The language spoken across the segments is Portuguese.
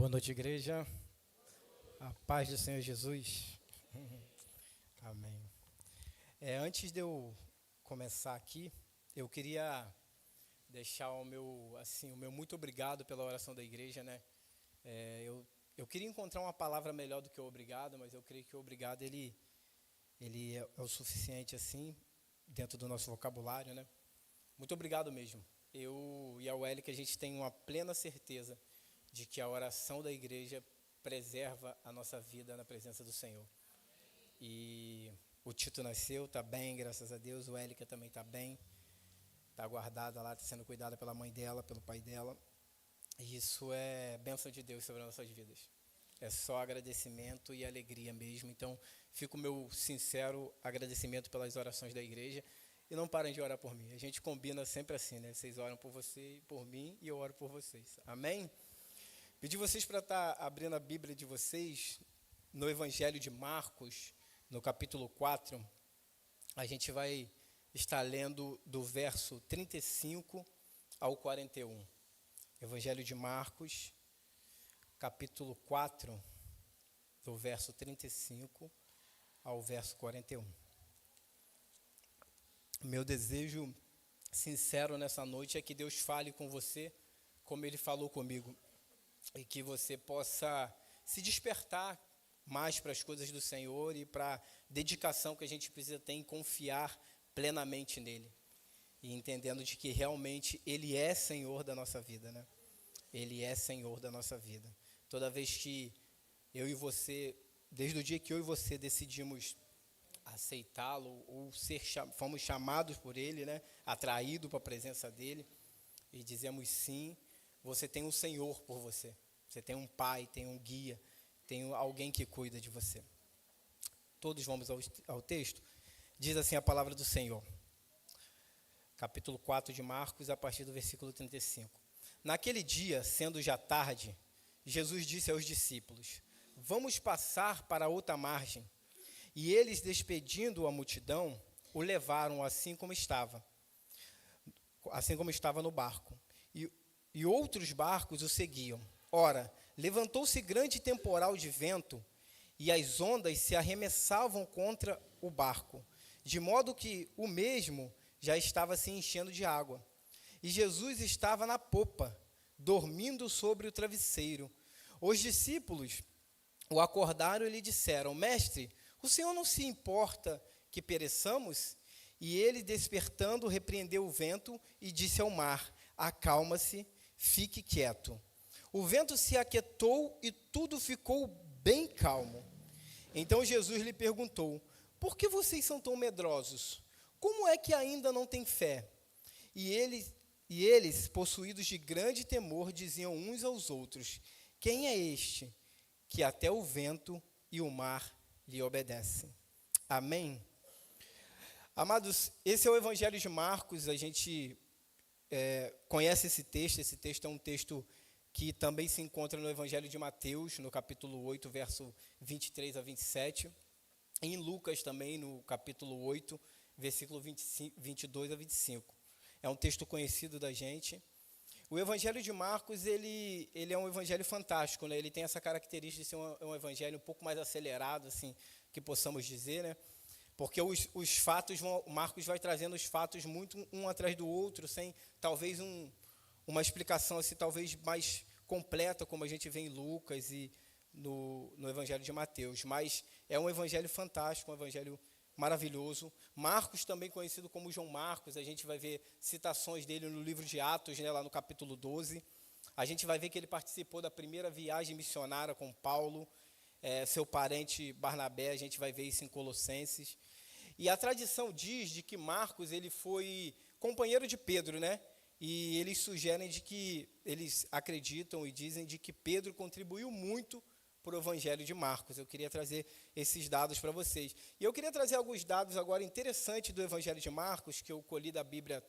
Boa noite, igreja. A paz do Senhor Jesus. Amém. Antes de eu começar aqui, eu queria deixar o meu muito obrigado pela oração da igreja, né? Eu queria encontrar uma palavra melhor do que o obrigado, mas eu creio que o obrigado ele é o suficiente assim dentro do nosso vocabulário, né? Muito obrigado mesmo. Eu e a Welly, que a gente tem uma plena certeza de que a oração da igreja preserva a nossa vida na presença do Senhor. E o Tito nasceu, está bem, graças a Deus. O Élica também está bem, está guardada lá, está sendo cuidada pela mãe dela, pelo pai dela. E isso é bênção de Deus sobre as nossas vidas. É só agradecimento e alegria mesmo. Então, fica o meu sincero agradecimento pelas orações da igreja. E não parem de orar por mim. A gente combina sempre assim, né? Vocês oram por você, por mim, e eu oro por vocês. Amém? Pedi vocês para estar abrindo a Bíblia de vocês no Evangelho de Marcos, no capítulo 4. A gente vai estar lendo do verso 35 ao 41. Evangelho de Marcos, capítulo 4, do verso 35 ao verso 41. Meu desejo sincero nessa noite é que Deus fale com você como Ele falou comigo. E que você possa se despertar mais para as coisas do Senhor e para a dedicação que a gente precisa ter em confiar plenamente nele. E entendendo de que realmente Ele é Senhor da nossa vida, né? Ele é Senhor da nossa vida. Toda vez que eu e você, desde o dia que eu e você decidimos aceitá-lo ou fomos chamados por Ele, né? Atraídos para a presença dEle e dizemos sim, você tem um Senhor por você. Você tem um pai, tem um guia, tem alguém que cuida de você. Todos vamos ao texto. Diz assim a palavra do Senhor. Capítulo 4 de Marcos, a partir do versículo 35. Naquele dia, sendo já tarde, Jesus disse aos discípulos: vamos passar para outra margem. E eles, despedindo a multidão, o levaram assim como estava no barco. E outros barcos o seguiam. Ora, levantou-se grande temporal de vento, e as ondas se arremessavam contra o barco, de modo que o mesmo já estava se enchendo de água. E Jesus estava na popa, dormindo sobre o travesseiro. Os discípulos o acordaram e lhe disseram: Mestre, o Senhor não se importa que pereçamos? E ele, despertando, repreendeu o vento e disse ao mar: acalma-se, fique quieto. O vento se aquietou e tudo ficou bem calmo. Então Jesus lhe perguntou: por que vocês são tão medrosos? Como é que ainda não têm fé? E eles, possuídos de grande temor, diziam uns aos outros: quem é este que até o vento e o mar lhe obedecem? Amém? Amados, esse é o Evangelho de Marcos. A gente conhece esse texto é um texto que também se encontra no Evangelho de Mateus, no capítulo 8, verso 23 a 27, e em Lucas também, no capítulo 8, versículo 22 a 25. É um texto conhecido da gente. O Evangelho de Marcos, ele é um evangelho fantástico, né? Ele tem essa característica de ser um evangelho um pouco mais acelerado, assim, que possamos dizer, né? Porque os fatos, Marcos vai trazendo os fatos muito um atrás do outro, sem talvez uma explicação assim, talvez mais completa, como a gente vê em Lucas e no Evangelho de Mateus. Mas é um evangelho fantástico, um evangelho maravilhoso. Marcos, também conhecido como João Marcos, a gente vai ver citações dele no livro de Atos, né, lá no capítulo 12. A gente vai ver que ele participou da primeira viagem missionária com Paulo, seu parente Barnabé, a gente vai ver isso em Colossenses. E a tradição diz de que Marcos ele foi companheiro de Pedro, né? E eles sugerem de que, eles acreditam e dizem de que Pedro contribuiu muito para o Evangelho de Marcos. Eu queria trazer esses dados para vocês. E eu queria trazer alguns dados agora interessantes do Evangelho de Marcos, que eu colhi da Bíblia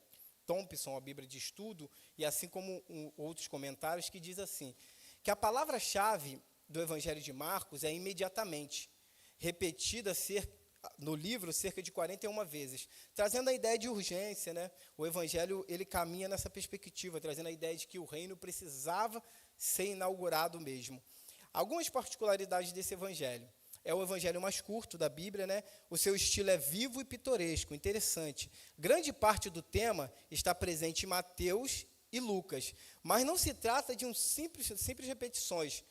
Thompson, a Bíblia de Estudo, e assim como outros comentários, que diz assim, que a palavra-chave do Evangelho de Marcos é imediatamente, repetida no livro cerca de 41 vezes, trazendo a ideia de urgência, né? O Evangelho ele caminha nessa perspectiva, trazendo a ideia de que o reino precisava ser inaugurado mesmo. Algumas particularidades desse evangelho. É o evangelho mais curto da Bíblia, né? O seu estilo é vivo e pitoresco, interessante. Grande parte do tema está presente em Mateus e Lucas, mas não se trata de simples repetições,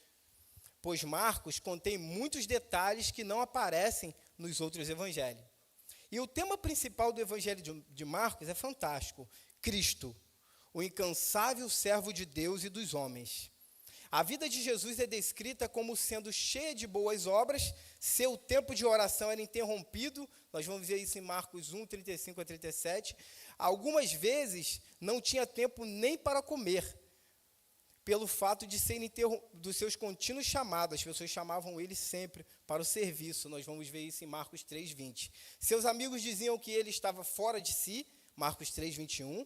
pois Marcos contém muitos detalhes que não aparecem nos outros evangelhos. E o tema principal do evangelho de Marcos é fantástico: Cristo, o incansável servo de Deus e dos homens. A vida de Jesus é descrita como sendo cheia de boas obras, seu tempo de oração era interrompido, nós vamos ver isso em Marcos 1, 35 a 37. Algumas vezes não tinha tempo nem para comer, pelo fato de serem dos seus contínuos chamados, as pessoas chamavam ele sempre para o serviço, nós vamos ver isso em Marcos 3, 20. Seus amigos diziam que ele estava fora de si, Marcos 3, 21.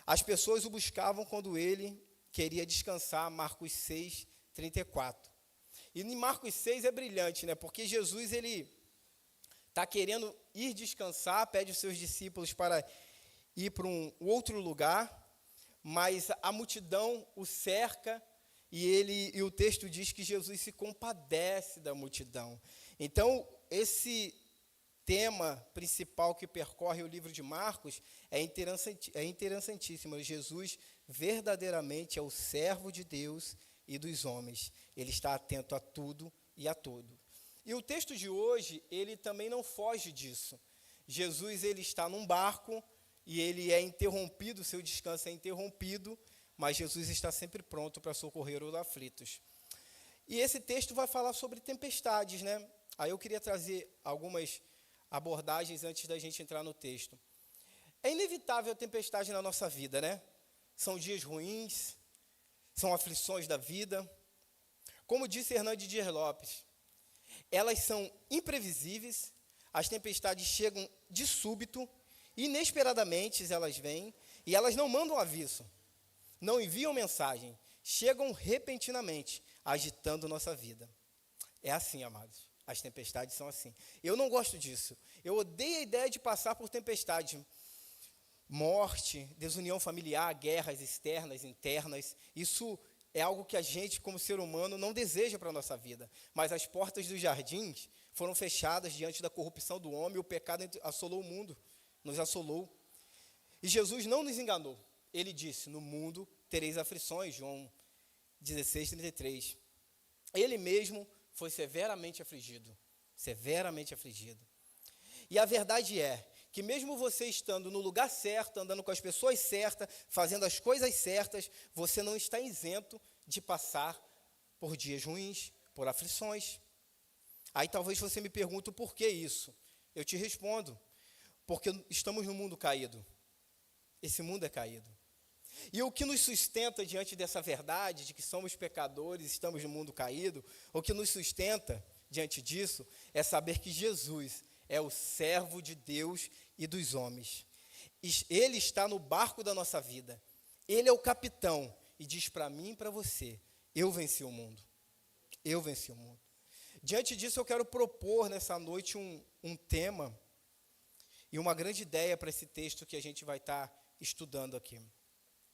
As pessoas o buscavam quando ele queria descansar, Marcos 6, 34. E em Marcos 6 é brilhante, né? Porque Jesus, ele está querendo ir descansar, pede os seus discípulos para ir para um outro lugar, mas a multidão o cerca e o texto diz que Jesus se compadece da multidão. Então, esse tema principal que percorre o livro de Marcos é interessantíssimo. Jesus verdadeiramente é o servo de Deus e dos homens. Ele está atento a tudo e a todo. E o texto de hoje, ele também não foge disso. Jesus, ele está num barco e ele é interrompido, seu descanso é interrompido, mas Jesus está sempre pronto para socorrer os aflitos. E esse texto vai falar sobre tempestades, né? Aí eu queria trazer algumas abordagens antes da gente entrar no texto. É inevitável a tempestade na nossa vida, né? São dias ruins, são aflições da vida. Como disse Hernandes Dias Lopes, elas são imprevisíveis, as tempestades chegam de súbito, inesperadamente elas vêm, e elas não mandam aviso, não enviam mensagem, chegam repentinamente, agitando nossa vida. É assim, amados, as tempestades são assim. Eu não gosto disso, eu odeio a ideia de passar por tempestade. Morte, desunião familiar, guerras externas, internas, isso é algo que a gente, como ser humano, não deseja para a nossa vida. Mas as portas dos jardins foram fechadas diante da corrupção do homem, e o pecado assolou o mundo, nos assolou. E Jesus não nos enganou. Ele disse, no mundo tereis aflições, João 16, 33. Ele mesmo foi severamente afligido, severamente afligido. E a verdade é que mesmo você estando no lugar certo, andando com as pessoas certas, fazendo as coisas certas, você não está isento de passar por dias ruins, por aflições. Aí talvez você me pergunte o porquê isso. Eu te respondo, porque estamos no mundo caído. Esse mundo é caído. E o que nos sustenta diante dessa verdade, de que somos pecadores, estamos no mundo caído, o que nos sustenta diante disso, é saber que Jesus é o servo de Deus e dos homens. Ele está no barco da nossa vida. Ele é o capitão e diz para mim e para você, eu venci o mundo. Eu venci o mundo. Diante disso, eu quero propor nessa noite um tema e uma grande ideia para esse texto que a gente vai estar estudando aqui.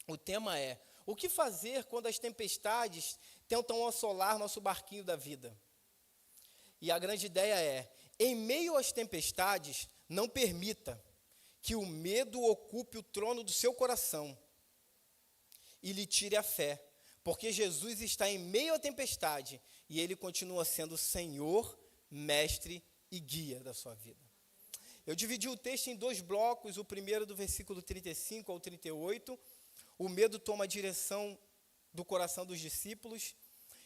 O tema é, o que fazer quando as tempestades tentam assolar nosso barquinho da vida? E a grande ideia é, em meio às tempestades, não permita que o medo ocupe o trono do seu coração e lhe tire a fé, porque Jesus está em meio à tempestade e Ele continua sendo Senhor, Mestre e Guia da sua vida. Eu dividi o texto em 2 blocos, o primeiro do versículo 35 ao 38, o medo toma a direção do coração dos discípulos,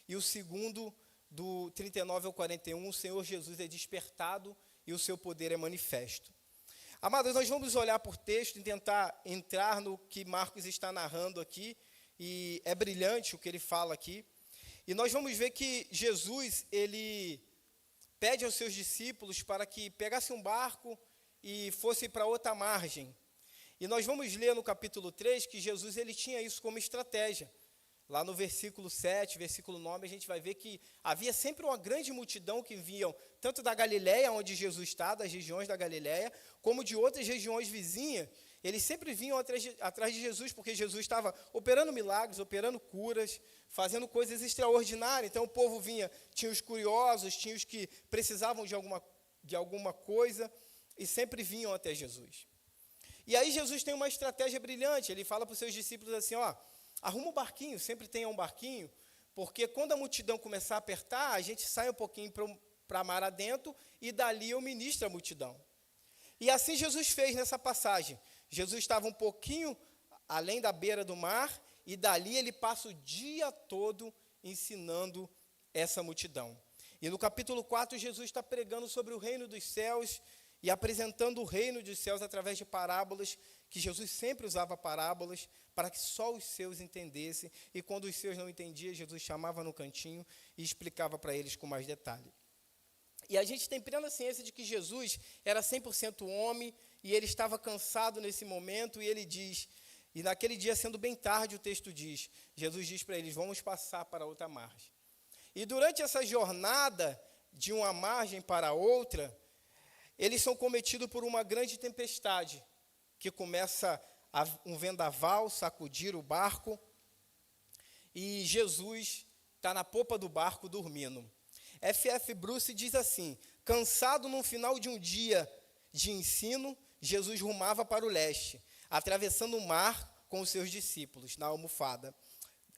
e o segundo, do 39 ao 41, o Senhor Jesus é despertado e o seu poder é manifesto. Amados, nós vamos olhar por texto e tentar entrar no que Marcos está narrando aqui, e é brilhante o que ele fala aqui. E nós vamos ver que Jesus, ele pede aos seus discípulos para que pegassem um barco e fossem para outra margem. E nós vamos ler no capítulo 3 que Jesus ele tinha isso como estratégia. Lá no versículo 7, versículo 9, a gente vai ver que havia sempre uma grande multidão que vinham, tanto da Galiléia, onde Jesus está, das regiões da Galiléia, como de outras regiões vizinhas, eles sempre vinham atrás de Jesus, porque Jesus estava operando milagres, operando curas, fazendo coisas extraordinárias. Então o povo vinha, tinha os curiosos, tinha os que precisavam de alguma coisa, e sempre vinham até Jesus. E aí Jesus tem uma estratégia brilhante, ele fala para os seus discípulos assim, arruma um barquinho, sempre tenha um barquinho, porque quando a multidão começar a apertar, a gente sai um pouquinho para mar adentro, e dali eu ministro a multidão. E assim Jesus fez nessa passagem. Jesus estava um pouquinho além da beira do mar, e dali ele passa o dia todo ensinando essa multidão. E no capítulo 4, Jesus está pregando sobre o reino dos céus e apresentando o reino dos céus através de parábolas, que Jesus sempre usava parábolas para que só os seus entendessem, e quando os seus não entendiam, Jesus chamava no cantinho e explicava para eles com mais detalhe. E a gente tem plena ciência de que Jesus era 100% homem, e ele estava cansado nesse momento, e ele diz, e naquele dia, sendo bem tarde, o texto diz, Jesus diz para eles, vamos passar para outra margem. E durante essa jornada de uma margem para outra, eles são cometidos por uma grande tempestade, que começa um vendaval, sacudir o barco, e Jesus está na popa do barco dormindo. F.F. Bruce diz assim, cansado no final de um dia de ensino, Jesus rumava para o leste, atravessando o mar com os seus discípulos, na almofada.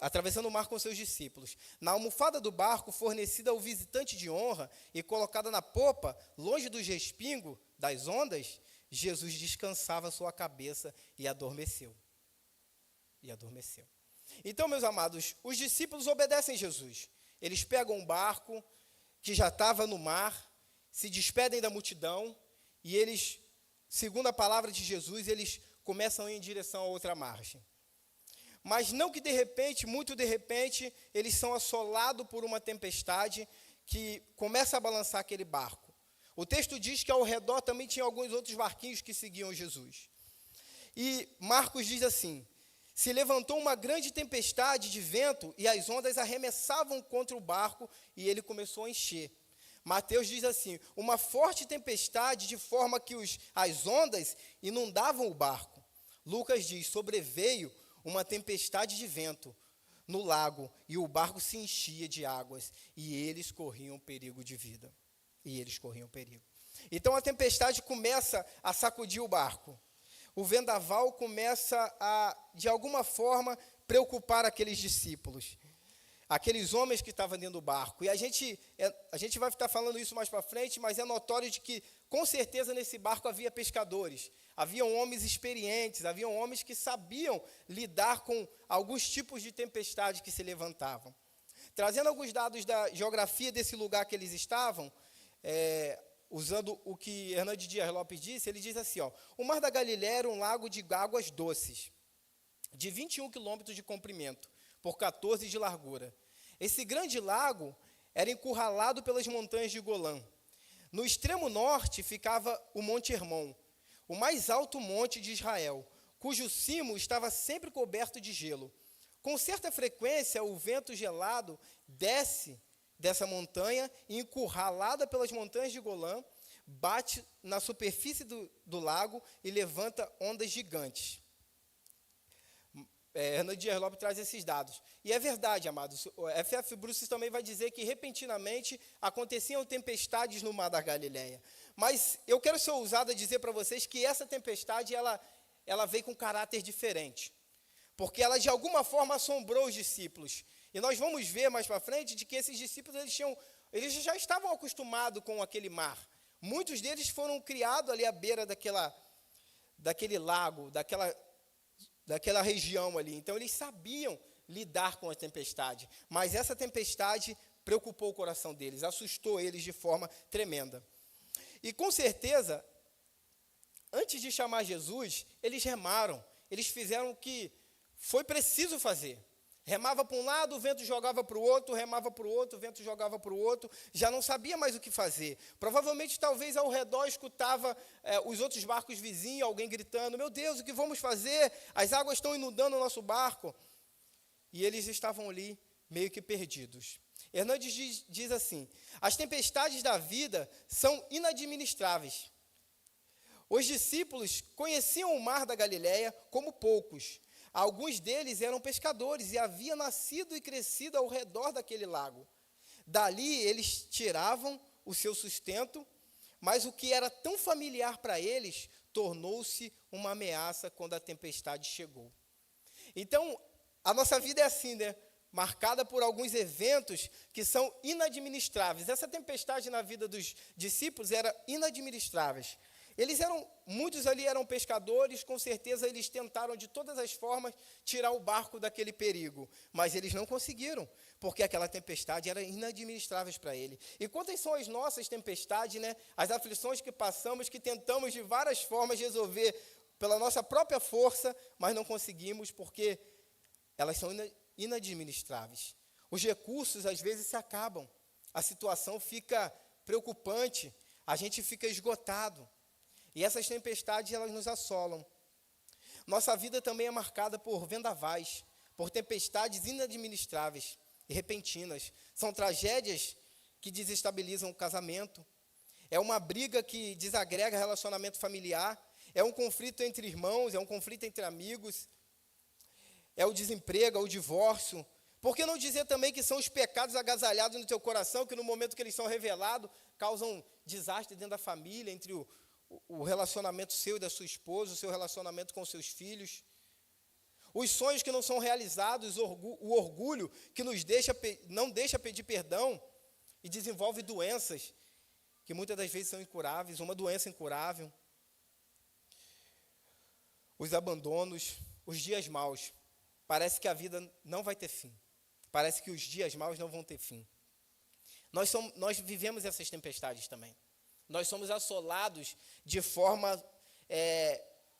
Atravessando o mar com seus discípulos. Na almofada do barco, fornecida ao visitante de honra e colocada na popa, longe dos respingos das ondas, Jesus descansava sua cabeça e adormeceu. Então, meus amados, os discípulos obedecem Jesus. Eles pegam um barco que já estava no mar, se despedem da multidão, e eles, segundo a palavra de Jesus, eles começam a ir em direção a outra margem. Mas não que de repente, muito de repente, eles são assolados por uma tempestade que começa a balançar aquele barco. O texto diz que ao redor também tinha alguns outros barquinhos que seguiam Jesus. E Marcos diz assim, se levantou uma grande tempestade de vento e as ondas arremessavam contra o barco e ele começou a encher. Mateus diz assim, uma forte tempestade de forma que as ondas inundavam o barco. Lucas diz, sobreveio uma tempestade de vento no lago, e o barco se enchia de águas, e eles corriam perigo de vida. Então a tempestade começa a sacudir o barco. O vendaval começa a, de alguma forma, preocupar aqueles discípulos, aqueles homens que estavam dentro do barco. E a gente vai estar falando isso mais para frente, mas é notório de que, com certeza, nesse barco havia pescadores. Haviam homens experientes, haviam homens que sabiam lidar com alguns tipos de tempestade que se levantavam. Trazendo alguns dados da geografia desse lugar que eles estavam, usando o que Hernandes Dias Lopes disse, ele diz assim, o Mar da Galileia era um lago de águas doces, de 21 quilômetros de comprimento, por 14 de largura. Esse grande lago era encurralado pelas montanhas de Golã. No extremo norte ficava o Monte Hermon, o mais alto monte de Israel, cujo cimo estava sempre coberto de gelo. Com certa frequência, o vento gelado desce dessa montanha e, encurralada pelas montanhas de Golã, bate na superfície do lago e levanta ondas gigantes. Hernandes Dias Lopes traz esses dados. E é verdade, amados. O F.F. Bruce também vai dizer que, repentinamente, aconteciam tempestades no Mar da Galileia. Mas eu quero ser ousado a dizer para vocês que essa tempestade, ela veio com caráter diferente. Porque ela, de alguma forma, assombrou os discípulos. E nós vamos ver mais para frente de que esses discípulos, eles já estavam acostumados com aquele mar. Muitos deles foram criados ali à beira daquele lago, daquela região ali. Então, eles sabiam lidar com a tempestade. Mas essa tempestade preocupou o coração deles, assustou eles de forma tremenda. E, com certeza, antes de chamar Jesus, eles remaram. Eles fizeram o que foi preciso fazer. Remava para um lado, o vento jogava para o outro, remava para o outro, o vento jogava para o outro, já não sabia mais o que fazer. Provavelmente, talvez, ao redor escutava os outros barcos vizinhos, alguém gritando, meu Deus, o que vamos fazer? As águas estão inundando o nosso barco. E eles estavam ali, meio que perdidos. Hernandes diz assim, as tempestades da vida são inadministráveis. Os discípulos conheciam o mar da Galileia como poucos. Alguns deles eram pescadores e haviam nascido e crescido ao redor daquele lago. Dali eles tiravam o seu sustento, mas o que era tão familiar para eles tornou-se uma ameaça quando a tempestade chegou. Então, a nossa vida é assim, né? Marcada por alguns eventos que são inadministráveis. Essa tempestade na vida dos discípulos era inadministrável. Muitos ali eram pescadores, com certeza eles tentaram de todas as formas tirar o barco daquele perigo, mas eles não conseguiram, porque aquela tempestade era inadministrável para ele. E quantas são as nossas tempestades, né? As aflições que passamos, que tentamos de várias formas resolver pela nossa própria força, mas não conseguimos, porque elas são inadministráveis. Os recursos às vezes se acabam, a situação fica preocupante, a gente fica esgotado. E essas tempestades, elas nos assolam. Nossa vida também é marcada por vendavais, por tempestades inadministráveis e repentinas. São tragédias que desestabilizam o casamento. É uma briga que desagrega relacionamento familiar. É um conflito entre irmãos, é um conflito entre amigos. É o desemprego, é o divórcio. Por que não dizer também que são os pecados agasalhados no teu coração, que no momento que eles são revelados, causam desastre dentro da família, entre o relacionamento seu e da sua esposa, o seu relacionamento com os seus filhos. Os sonhos que não são realizados, o orgulho que não deixa pedir perdão e desenvolve doenças que muitas das vezes são incuráveis, uma doença incurável. Os abandonos, os dias maus. Parece que a vida não vai ter fim. Parece que os dias maus não vão ter fim. Nós vivemos essas tempestades também. Nós somos assolados de forma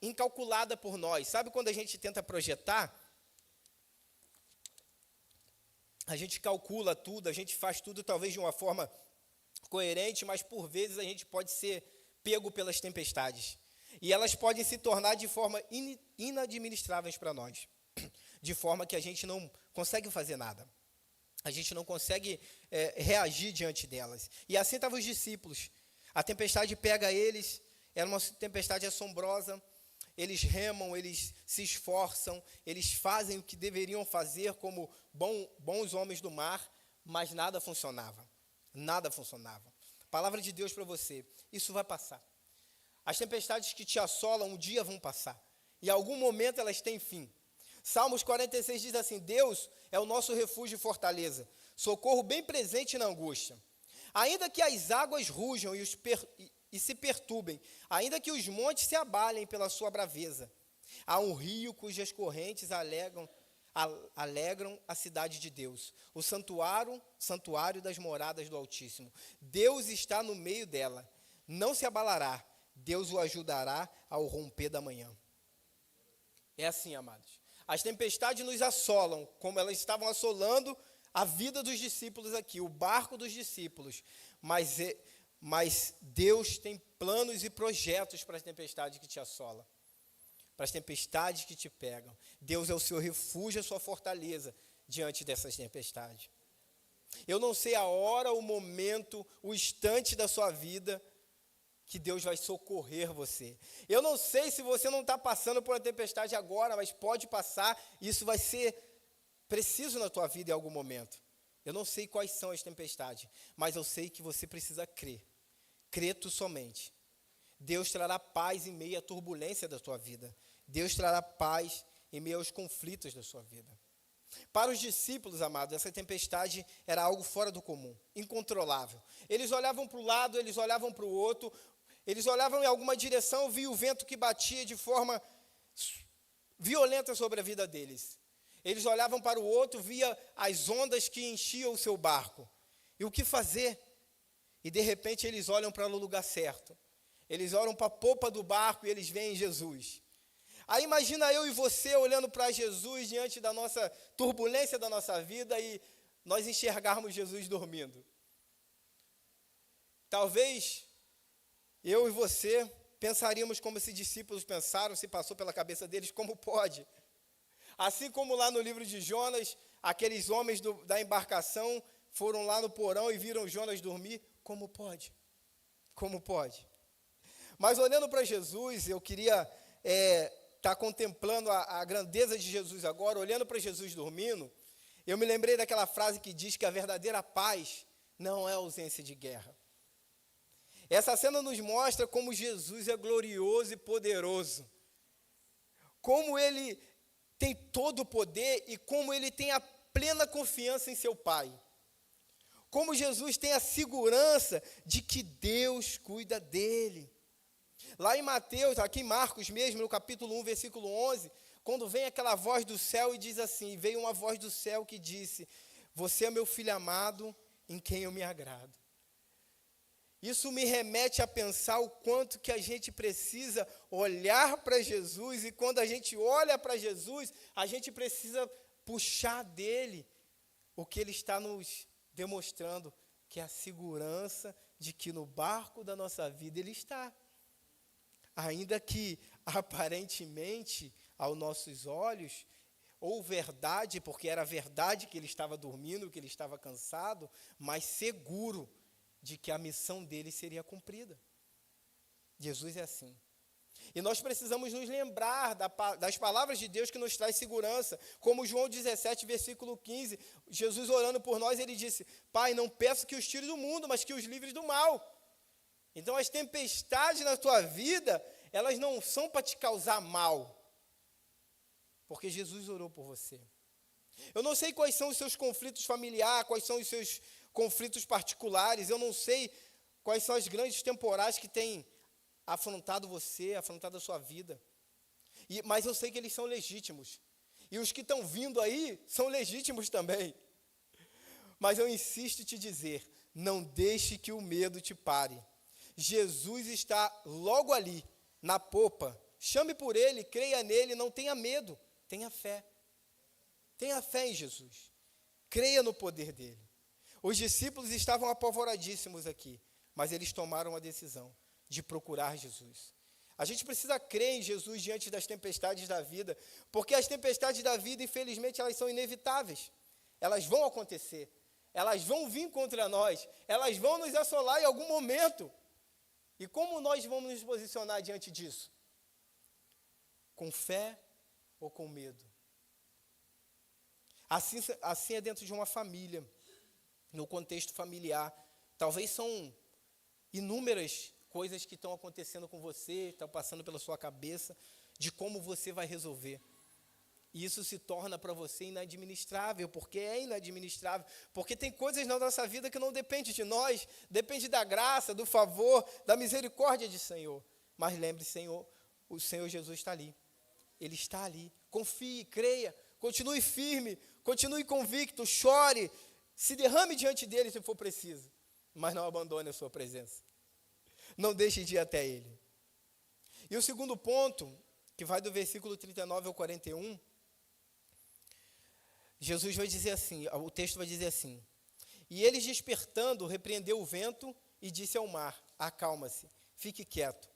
incalculada por nós. Sabe quando a gente tenta projetar? A gente calcula tudo, a gente faz tudo talvez de uma forma coerente, mas por vezes a gente pode ser pego pelas tempestades. E elas podem se tornar de forma inadministráveis para nós. De forma que a gente não consegue fazer nada. A gente não consegue reagir diante delas. E assim estavam os discípulos. A tempestade pega eles, era uma tempestade assombrosa, eles remam, eles se esforçam, eles fazem o que deveriam fazer como bons homens do mar, mas nada funcionava. Nada funcionava. Palavra de Deus para você, isso vai passar. As tempestades que te assolam um dia vão passar. Em algum momento elas têm fim. Salmos 46 diz assim: Deus é o nosso refúgio e fortaleza, socorro bem presente na angústia. Ainda que as águas rujam e se perturbem, ainda que os montes se abalem pela sua braveza, há um rio cujas correntes alegram a cidade de Deus, o santuário das moradas do Altíssimo. Deus está no meio dela, não se abalará, Deus o ajudará ao romper da manhã. É assim, amados. As tempestades nos assolam, como elas estavam assolando a vida dos discípulos aqui, o barco dos discípulos. Mas Deus tem planos e projetos para as tempestades que te assolam, para as tempestades que te pegam. Deus é o seu refúgio, a sua fortaleza diante dessas tempestades. Eu não sei a hora, o momento, o instante da sua vida que Deus vai socorrer você. Eu não sei se você não está passando por uma tempestade agora, mas pode passar, e isso vai ser preciso na tua vida em algum momento. Eu não sei quais são as tempestades, mas eu sei que você precisa crer. Crê tu somente. Deus trará paz em meio à turbulência da tua vida. Deus trará paz em meio aos conflitos da sua vida. Para os discípulos, amados, essa tempestade era algo fora do comum, incontrolável. Eles olhavam para o lado, eles olhavam para o outro, eles olhavam em alguma direção, viam o vento que batia de forma violenta sobre a vida deles. Eles olhavam para o outro, via as ondas que enchiam o seu barco. E o que fazer? E de repente eles olham para o lugar certo. Eles olham para a popa do barco e eles veem Jesus. Aí imagina eu e você olhando para Jesus diante da nossa turbulência da nossa vida e nós enxergarmos Jesus dormindo. Talvez eu e você pensaríamos como esses discípulos pensaram, se passou pela cabeça deles, como pode? Assim como lá no livro de Jonas, aqueles homens da embarcação foram lá no porão e viram Jonas dormir, como pode? Como pode? Mas olhando para Jesus, eu queria estar contemplando a grandeza de Jesus agora, olhando para Jesus dormindo, eu me lembrei daquela frase que diz que a verdadeira paz não é ausência de guerra. Essa cena nos mostra como Jesus é glorioso e poderoso, como ele tem todo o poder e como ele tem a plena confiança em seu Pai. Como Jesus tem a segurança de que Deus cuida dele. Lá em Mateus, aqui em Marcos mesmo, no capítulo 1, versículo 11, quando vem aquela voz do céu e diz assim, veio uma voz do céu que disse, você é meu filho amado, em quem eu me agrado. Isso me remete a pensar o quanto que a gente precisa olhar para Jesus, e quando a gente olha para Jesus, a gente precisa puxar dele o que ele está nos demonstrando, que é a segurança de que no barco da nossa vida ele está. Ainda que aparentemente, aos nossos olhos, ou verdade, porque era verdade que ele estava dormindo, que ele estava cansado, mas seguro de que a missão dele seria cumprida. Jesus é assim. E nós precisamos nos lembrar das palavras de Deus que nos traz segurança. Como João 17, versículo 15, Jesus orando por nós, ele disse, Pai, não peço que os tire do mundo, mas que os livres do mal. Então as tempestades na tua vida, elas não são para te causar mal, porque Jesus orou por você. Eu não sei quais são os seus conflitos familiares, quais são os seus conflitos particulares, eu não sei quais são as grandes temporais que têm afrontado você, afrontado a sua vida. Mas eu sei que eles são legítimos. E os que estão vindo aí são legítimos também. Mas eu insisto em te dizer, não deixe que o medo te pare. Jesus está logo ali, na popa. Chame por ele, creia nele, não tenha medo, tenha fé. Tenha fé em Jesus. Creia no poder dele. Os discípulos estavam apavoradíssimos aqui, mas eles tomaram a decisão de procurar Jesus. A gente precisa crer em Jesus diante das tempestades da vida, porque as tempestades da vida, infelizmente, elas são inevitáveis. Elas vão acontecer, elas vão vir contra nós, elas vão nos assolar em algum momento. E como nós vamos nos posicionar diante disso? Com fé ou com medo? Assim é dentro de uma família, no contexto familiar. Talvez são inúmeras coisas que estão acontecendo com você, estão passando pela sua cabeça, de como você vai resolver. E isso se torna para você inadministrável, porque é inadministrável, porque tem coisas na nossa vida que não dependem de nós, depende da graça, do favor, da misericórdia de Senhor. Mas lembre, Senhor, o Senhor Jesus está ali. Ele está ali. Confie, creia, continue firme, continue convicto, chore, se derrame diante dele se for preciso, mas não abandone a sua presença. Não deixe de ir até ele. E o segundo ponto, que vai do versículo 39 ao 41, Jesus vai dizer assim, o texto vai dizer assim, e eles despertando, repreendeu o vento e disse ao mar, acalma-se, fique quieto.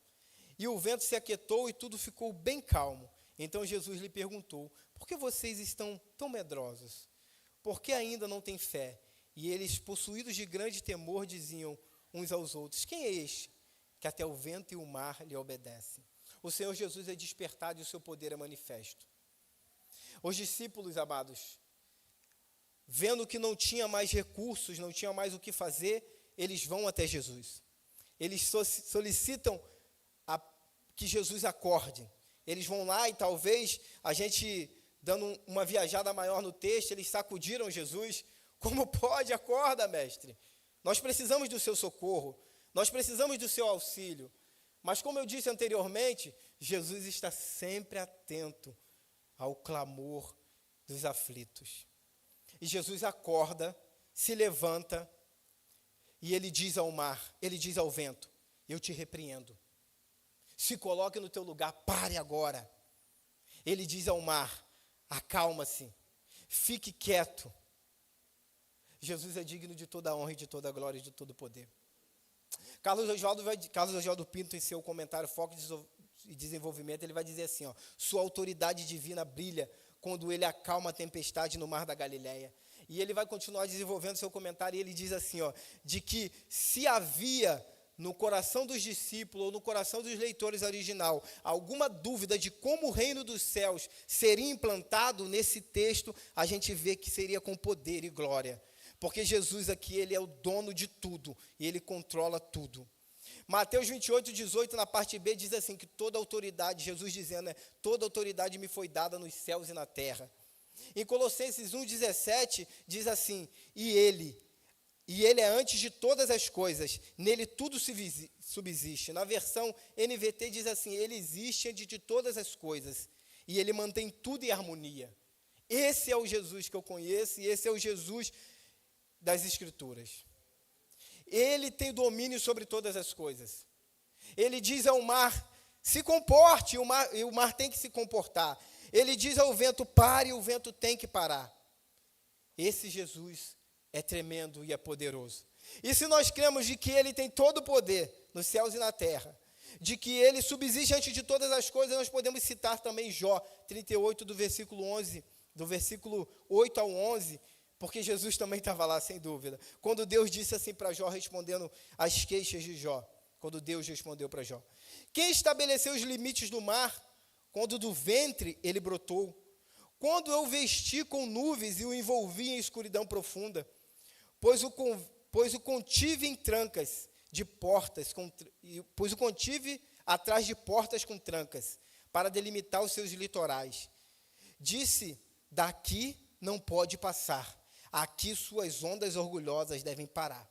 E o vento se aquietou e tudo ficou bem calmo. Então Jesus lhe perguntou, por que vocês estão tão medrosos? Por que ainda não têm fé? E eles, possuídos de grande temor, diziam uns aos outros, quem é este, que até o vento e o mar lhe obedecem? O Senhor Jesus é despertado e o seu poder é manifesto. Os discípulos, amados, vendo que não tinha mais recursos, não tinha mais o que fazer, eles vão até Jesus. Eles solicitam que Jesus acorde. Eles vão lá e talvez a gente, dando uma viajada maior no texto, eles sacudiram Jesus. Como pode? Acorda, mestre. Nós precisamos do seu socorro. Nós precisamos do seu auxílio. Mas como eu disse anteriormente, Jesus está sempre atento ao clamor dos aflitos. E Jesus acorda, se levanta, e ele diz ao mar, ele diz ao vento, eu te repreendo. Se coloque no teu lugar, pare agora. Ele diz ao mar, acalma-se, fique quieto. Jesus é digno de toda a honra e de toda a glória e de todo o poder. Carlos Oswaldo Pinto, em seu comentário Foco e Desenvolvimento, ele vai dizer assim, ó, sua autoridade divina brilha quando ele acalma a tempestade no mar da Galileia. E ele vai continuar desenvolvendo seu comentário e ele diz assim, ó, de que se havia no coração dos discípulos ou no coração dos leitores original alguma dúvida de como o reino dos céus seria implantado, nesse texto a gente vê que seria com poder e glória. Porque Jesus aqui, ele é o dono de tudo e ele controla tudo. Mateus 28, 18, na parte B, diz assim, que toda autoridade, Jesus dizendo, toda autoridade me foi dada nos céus e na terra. Em Colossenses 1, 17, diz assim, e ele é antes de todas as coisas, nele tudo subsiste. Na versão NVT diz assim, ele existe antes de todas as coisas, e ele mantém tudo em harmonia. Esse é o Jesus que eu conheço, e esse é o Jesus das Escrituras. Ele tem domínio sobre todas as coisas. Ele diz ao mar, se comporte, e o mar tem que se comportar. Ele diz ao vento, pare, e o vento tem que parar. Esse Jesus é tremendo e é poderoso. E se nós cremos de que ele tem todo o poder nos céus e na terra, de que ele subsiste antes de todas as coisas, nós podemos citar também Jó 38, do versículo 8 ao 11, porque Jesus também estava lá, sem dúvida. Quando Deus disse assim para Jó, respondendo às queixas de Jó, quando Deus respondeu para Jó, quem estabeleceu os limites do mar, quando do ventre ele brotou? Quando eu vesti com nuvens e o envolvi em escuridão profunda? Pois o contive em trancas de portas, pois o contive atrás de portas com trancas, para delimitar os seus litorais. Disse, daqui não pode passar, aqui suas ondas orgulhosas devem parar.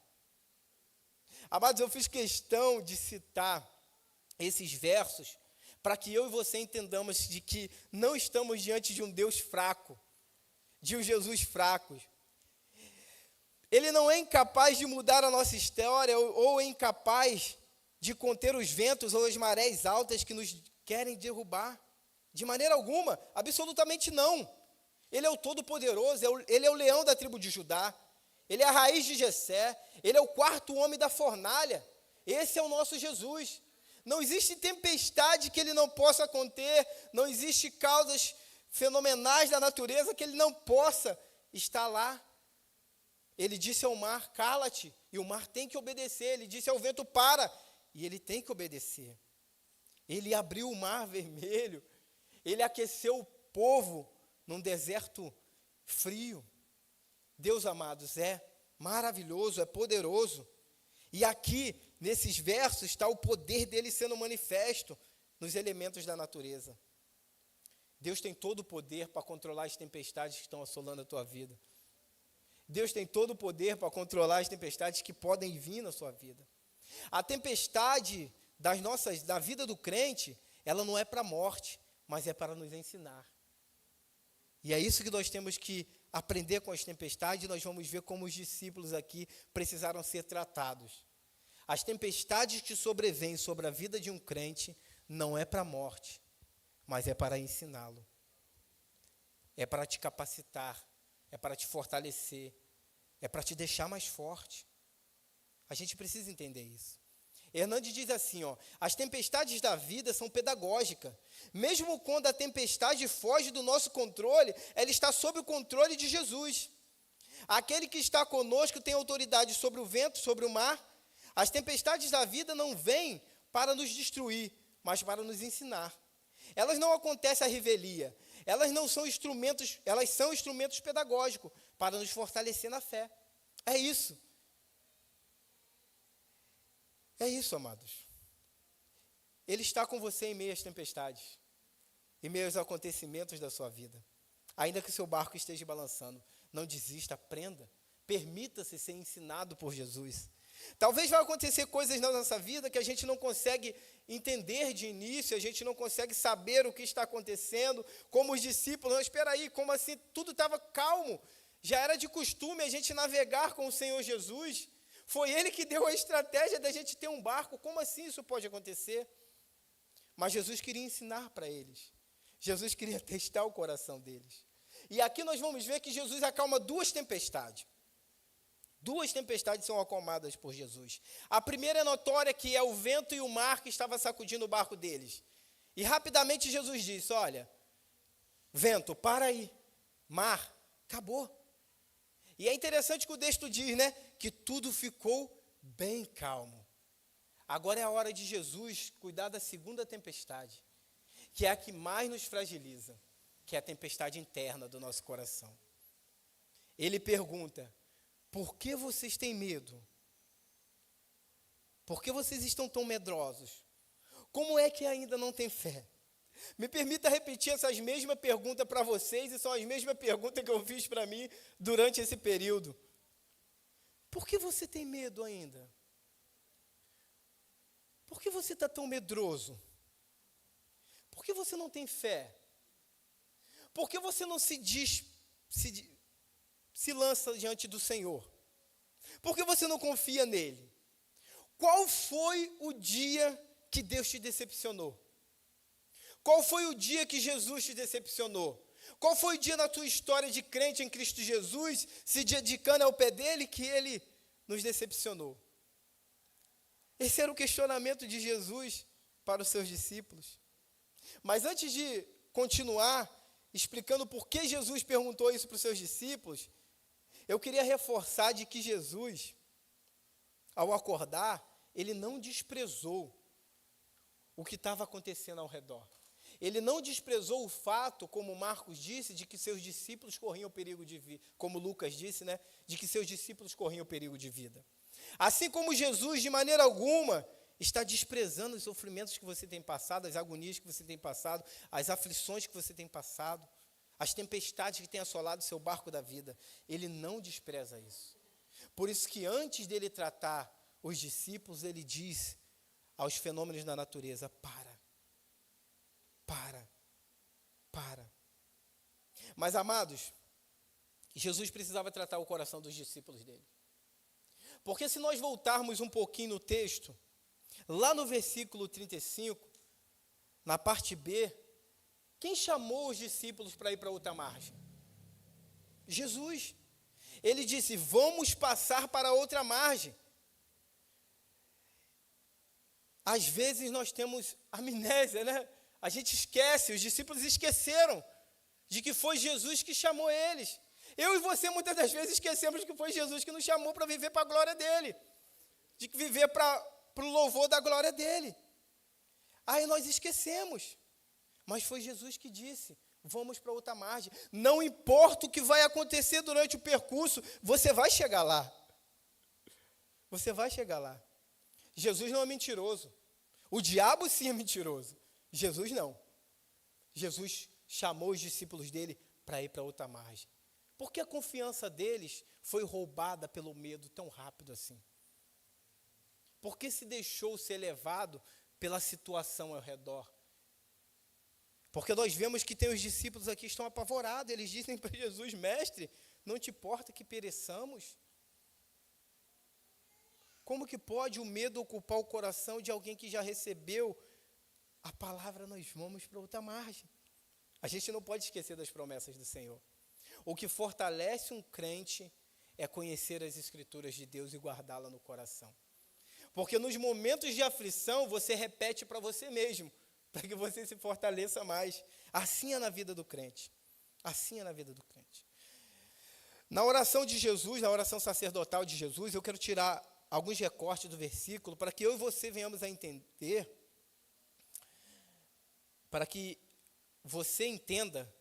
Amados, eu fiz questão de citar esses versos para que eu e você entendamos de que não estamos diante de um Deus fraco, de um Jesus fraco. Ele não é incapaz de mudar a nossa história ou é incapaz de conter os ventos ou as marés altas que nos querem derrubar. De maneira alguma, absolutamente não. Ele é o Todo-Poderoso, ele é o leão da tribo de Judá, ele é a raiz de Jessé, ele é o quarto homem da fornalha. Esse é o nosso Jesus. Não existe tempestade que ele não possa conter, não existe causas fenomenais da natureza que ele não possa estar lá. Ele disse ao mar, cala-te, e o mar tem que obedecer. Ele disse ao vento, para, e ele tem que obedecer. Ele abriu o mar vermelho, ele aqueceu o povo num deserto frio. Deus, amados, é maravilhoso, é poderoso. E aqui, nesses versos, está o poder dele sendo manifesto nos elementos da natureza. Deus tem todo o poder para controlar as tempestades que estão assolando a tua vida. Deus tem todo o poder para controlar as tempestades que podem vir na sua vida. A tempestade da vida do crente, ela não é para a morte, mas é para nos ensinar. E é isso que nós temos que aprender com as tempestades, e nós vamos ver como os discípulos aqui precisaram ser tratados. As tempestades que sobrevêm sobre a vida de um crente não é para a morte, mas é para ensiná-lo. É para te capacitar, é para te fortalecer, é para te deixar mais forte. A gente precisa entender isso. Hernandes diz assim, as tempestades da vida são pedagógicas. Mesmo quando a tempestade foge do nosso controle, ela está sob o controle de Jesus. Aquele que está conosco tem autoridade sobre o vento, sobre o mar. As tempestades da vida não vêm para nos destruir, mas para nos ensinar. Elas não acontecem à revelia. Elas são instrumentos pedagógicos para nos fortalecer na fé. É isso. É isso, amados. Ele está com você em meio às tempestades, em meio aos acontecimentos da sua vida. Ainda que o seu barco esteja balançando, não desista, aprenda. Permita-se ser ensinado por Jesus. Talvez vai acontecer coisas na nossa vida que a gente não consegue entender de início, a gente não consegue saber o que está acontecendo, como os discípulos, não, espera aí, como assim? Tudo estava calmo, já era de costume a gente navegar com o Senhor Jesus, foi Ele que deu a estratégia da gente ter um barco, como assim isso pode acontecer? Mas Jesus queria ensinar para eles, Jesus queria testar o coração deles. E aqui nós vamos ver que Jesus acalma duas tempestades. Duas tempestades são acalmadas por Jesus. A primeira é notória, que é o vento e o mar que estava sacudindo o barco deles. E rapidamente Jesus disse, olha, vento, para aí, mar, acabou. E é interessante que o texto diz, que tudo ficou bem calmo. Agora é a hora de Jesus cuidar da segunda tempestade, que é a que mais nos fragiliza, que é a tempestade interna do nosso coração. Ele pergunta: por que vocês têm medo? Por que vocês estão tão medrosos? Como é que ainda não têm fé? Me permita repetir essas mesmas perguntas para vocês, e são as mesmas perguntas que eu fiz para mim durante esse período. Por que você tem medo ainda? Por que você está tão medroso? Por que você não tem fé? Por que você não se lança diante do Senhor? Por que você não confia nele? Qual foi o dia que Deus te decepcionou? Qual foi o dia que Jesus te decepcionou? Qual foi o dia na tua história de crente em Cristo Jesus, se dedicando ao pé dele, que ele nos decepcionou? Esse era o questionamento de Jesus para os seus discípulos. Mas antes de continuar explicando por que Jesus perguntou isso para os seus discípulos, eu queria reforçar de que Jesus, ao acordar, ele não desprezou o que estava acontecendo ao redor. Ele não desprezou o fato, como Marcos disse, de que seus discípulos corriam perigo de vida, como Lucas disse, né, de que seus discípulos corriam perigo de vida. Assim como Jesus, de maneira alguma, está desprezando os sofrimentos que você tem passado, as agonias que você tem passado, as aflições que você tem passado, as tempestades que têm assolado o seu barco da vida. Ele não despreza isso. Por isso que antes dele tratar os discípulos, ele diz aos fenômenos da natureza: para. Mas, amados, Jesus precisava tratar o coração dos discípulos dele. Porque se nós voltarmos um pouquinho no texto, lá no versículo 35, na parte B, quem chamou os discípulos para ir para outra margem? Jesus. Ele disse: vamos passar para outra margem. Às vezes nós temos amnésia, né? A gente esquece, os discípulos esqueceram de que foi Jesus que chamou eles. Eu e você muitas das vezes esquecemos que foi Jesus que nos chamou para viver para a glória dele, de viver para o louvor da glória dele. Aí nós esquecemos, mas foi Jesus que disse: vamos para outra margem. Não importa o que vai acontecer durante o percurso, você vai chegar lá. Você vai chegar lá. Jesus não é mentiroso. O diabo sim é mentiroso. Jesus não. Jesus chamou os discípulos dele para ir para outra margem. Por que a confiança deles foi roubada pelo medo tão rápido assim? Por que se deixou ser levado pela situação ao redor? Porque nós vemos que tem os discípulos aqui que estão apavorados. Eles dizem para Jesus: mestre, não te importa que pereçamos? Como que pode o medo ocupar o coração de alguém que já recebeu a palavra: nós vamos para outra margem? A gente não pode esquecer das promessas do Senhor. O que fortalece um crente é conhecer as Escrituras de Deus e guardá-la no coração. Porque nos momentos de aflição, você repete para você mesmo, para que você se fortaleça mais. Assim é na vida do crente. Assim é na vida do crente. Na oração de Jesus, na oração sacerdotal de Jesus, eu quero tirar alguns recortes do versículo para que eu e você venhamos a entender, para que você entenda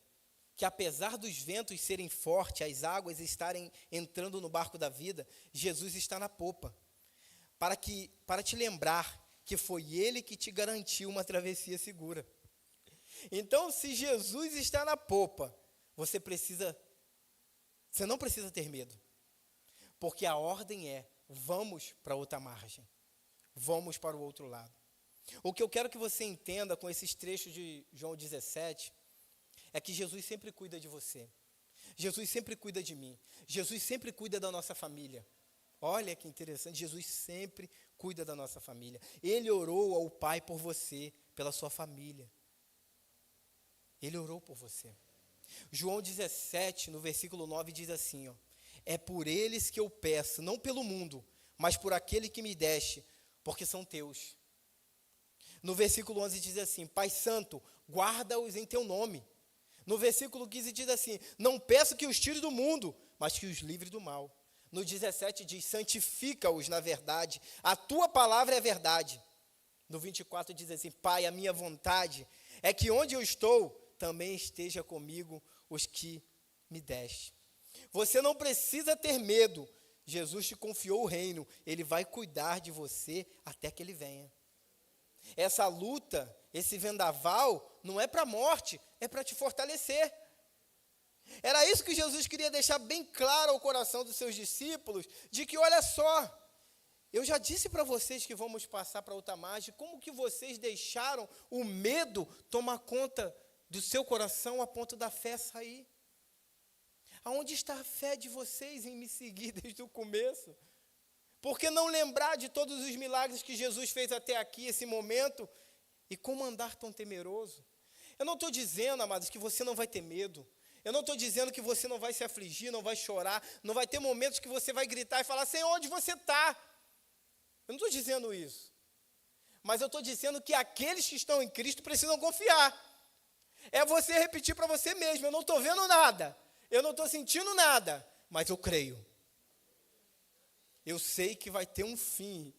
que apesar dos ventos serem fortes, as águas estarem entrando no barco da vida, Jesus está na popa, para te lembrar que foi Ele que te garantiu uma travessia segura. Então, se Jesus está na popa, você não precisa ter medo, porque a ordem é: vamos para outra margem, vamos para o outro lado. O que eu quero que você entenda com esses trechos de João 17 é que Jesus sempre cuida de você. Jesus sempre cuida de mim. Jesus sempre cuida da nossa família. Olha que interessante, Jesus sempre cuida da nossa família. Ele orou ao Pai por você, pela sua família. Ele orou por você. João 17, no versículo 9, diz assim: é por eles que eu peço, não pelo mundo, mas por aquele que me deste, porque são teus. No versículo 11 diz assim: Pai Santo, guarda-os em teu nome. No versículo 15 diz assim: não peço que os tire do mundo, mas que os livre do mal. No 17 diz, santifica-os na verdade, a tua palavra é verdade. No 24 diz assim, Pai, a minha vontade é que onde eu estou, também esteja comigo os que me deste. Você não precisa ter medo, Jesus te confiou o reino, Ele vai cuidar de você até que Ele venha. Essa luta, esse vendaval, não é para a morte, é para te fortalecer. Era isso que Jesus queria deixar bem claro ao coração dos seus discípulos, de que olha só, eu já disse para vocês que vamos passar para outra margem, como que vocês deixaram o medo tomar conta do seu coração a ponto da fé sair? Aonde está a fé de vocês em me seguir desde o começo? Por que não lembrar de todos os milagres que Jesus fez até aqui, esse momento, e como andar tão temeroso? Eu não estou dizendo, amados, que você não vai ter medo. Eu não estou dizendo que você não vai se afligir, não vai chorar, não vai ter momentos que você vai gritar e falar, Senhor, onde você está? Eu não estou dizendo isso. Mas eu estou dizendo que aqueles que estão em Cristo precisam confiar. É você repetir para você mesmo, eu não estou vendo nada, eu não estou sentindo nada, mas eu creio. Eu sei que vai ter um fim.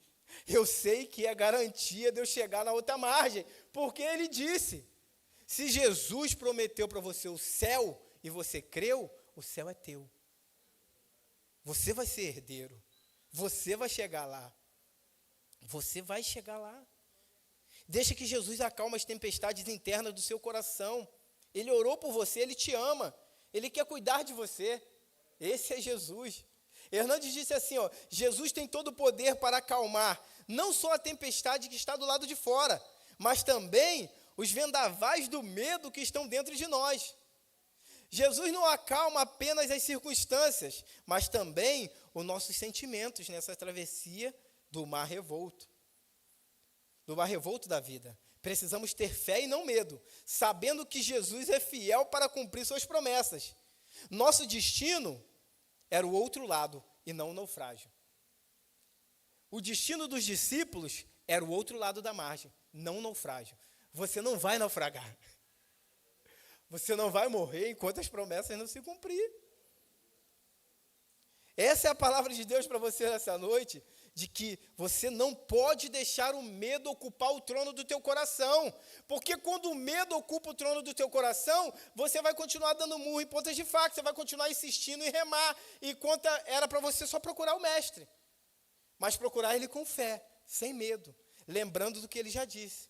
Eu sei que é garantia de eu chegar na outra margem, porque Ele disse. Se Jesus prometeu para você o céu e você creu, o céu é teu. Você vai ser herdeiro. Você vai chegar lá. Você vai chegar lá. Deixa que Jesus acalme as tempestades internas do seu coração. Ele orou por você, Ele te ama. Ele quer cuidar de você. Esse é Jesus. Hernandes disse assim, ó, Jesus tem todo o poder para acalmar, não só a tempestade que está do lado de fora, mas também os vendavais do medo que estão dentro de nós. Jesus não acalma apenas as circunstâncias, mas também os nossos sentimentos nessa travessia do mar revolto da vida. Precisamos ter fé e não medo, sabendo que Jesus é fiel para cumprir suas promessas. Nosso destino era o outro lado e não o naufrágio. O destino dos discípulos era o outro lado da margem, não o naufrágio. Você não vai naufragar. Você não vai morrer enquanto as promessas não se cumprirem. Essa é a palavra de Deus para você nessa noite, de que você não pode deixar o medo ocupar o trono do teu coração, porque quando o medo ocupa o trono do teu coração, você vai continuar dando murro em pontas de faca, você vai continuar insistindo em remar, enquanto era para você só procurar o mestre, mas procurar ele com fé, sem medo, lembrando do que ele já disse.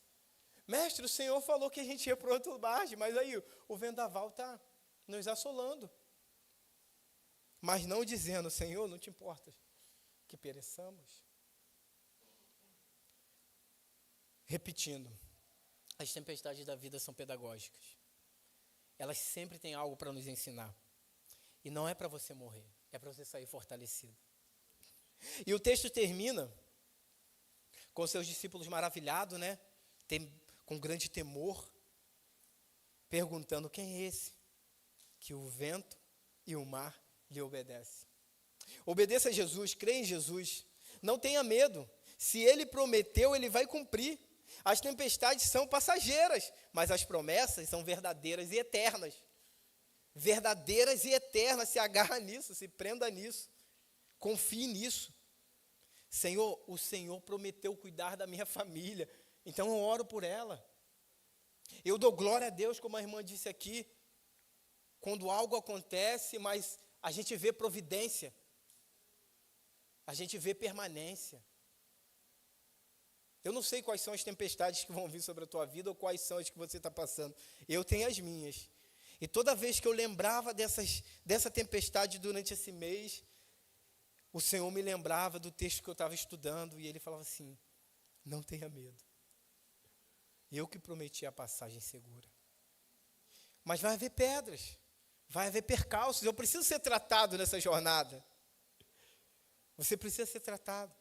Mestre, o Senhor falou que a gente ia para outro margem, mas aí o vendaval está nos assolando, mas não dizendo, Senhor, não te importas que pereçamos. Repetindo, as tempestades da vida são pedagógicas. Elas sempre têm algo para nos ensinar. E não é para você morrer, é para você sair fortalecido. E o texto termina com seus discípulos maravilhados, né? Com grande temor, perguntando, quem é esse que o vento e o mar lhe obedecem? Obedeça a Jesus, creia em Jesus, não tenha medo, se Ele prometeu, Ele vai cumprir. As tempestades são passageiras, mas as promessas são verdadeiras e eternas. Verdadeiras e eternas, se agarra nisso, se prenda nisso, confie nisso. Senhor, o Senhor prometeu cuidar da minha família, então eu oro por ela. Eu dou glória a Deus, como a irmã disse aqui, quando algo acontece, mas a gente vê providência. A gente vê permanência. Eu não sei quais são as tempestades que vão vir sobre a tua vida ou quais são as que você está passando. Eu tenho as minhas. E toda vez que eu lembrava dessa tempestade durante esse mês, o Senhor me lembrava do texto que eu estava estudando e Ele falava assim, não tenha medo. Eu que prometi a passagem segura. Mas vai haver pedras, vai haver percalços. Eu preciso ser tratado nessa jornada. Você precisa ser tratado.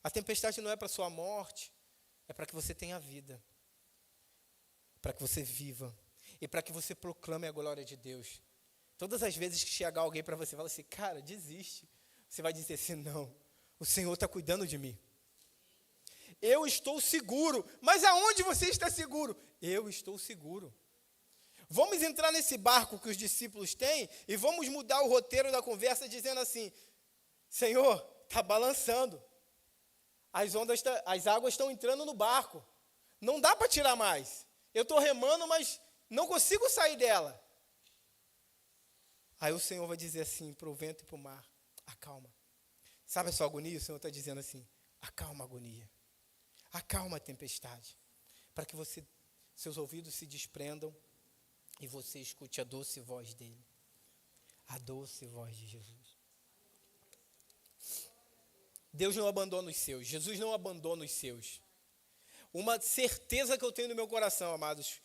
A tempestade não é para a sua morte, é para que você tenha vida. Para que você viva. E para que você proclame a glória de Deus. Todas as vezes que chegar alguém para você e falar assim, cara, desiste. Você vai dizer assim, não, o Senhor está cuidando de mim. Eu estou seguro. Mas aonde você está seguro? Eu estou seguro. Vamos entrar nesse barco que os discípulos têm e vamos mudar o roteiro da conversa dizendo assim, Senhor, está balançando. As águas estão entrando no barco. Não dá para tirar mais. Eu estou remando, mas não consigo sair dela. Aí o Senhor vai dizer assim para o vento e para o mar: acalma. Sabe a sua agonia? O Senhor está dizendo assim: acalma a agonia. Acalma a tempestade. Para que seus ouvidos se desprendam e você escute a doce voz dele. A doce voz de Jesus. Deus não abandona os seus. Jesus não abandona os seus. Uma certeza que eu tenho no meu coração, amados,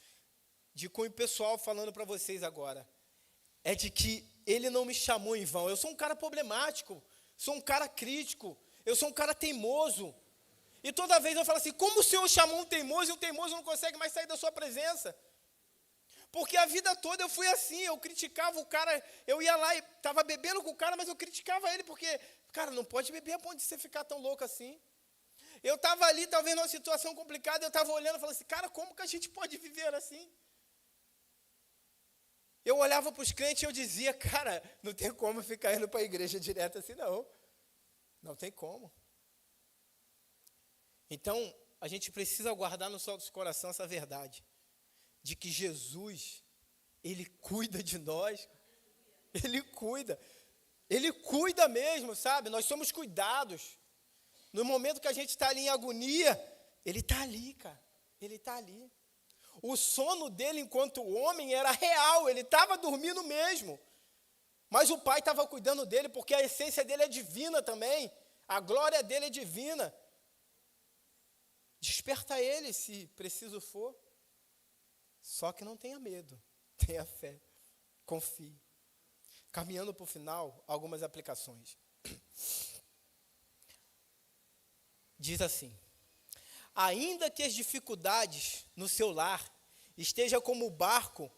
de cunho pessoal falando para vocês agora, é de que ele não me chamou em vão. Eu sou um cara problemático, sou um cara crítico, eu sou um cara teimoso. E toda vez eu falo assim: como o Senhor chamou um teimoso e o teimoso não consegue mais sair da sua presença? Porque a vida toda eu fui assim, eu criticava o cara, eu ia lá e estava bebendo com o cara, mas eu criticava ele porque, cara, não pode beber a ponto de você ficar tão louco assim. Eu estava ali, talvez numa situação complicada, eu estava olhando e falando assim: cara, como que a gente pode viver assim? Eu olhava para os crentes e eu dizia: cara, não tem como ficar indo para a igreja direto assim, não. Não tem como. Então, a gente precisa guardar no nosso coração essa verdade, de que Jesus, Ele cuida de nós. Ele cuida mesmo, sabe? Nós somos cuidados. No momento que a gente está ali em agonia, Ele está ali, cara. Ele está ali. O sono dele enquanto homem era real, ele estava dormindo mesmo. Mas o Pai estava cuidando dele, porque a essência dele é divina também. A glória dele é divina. Desperta ele, se preciso for. Só que não tenha medo, tenha fé, confie. Caminhando para o final, algumas aplicações. Diz assim: ainda que as dificuldades no seu lar estejam como o barco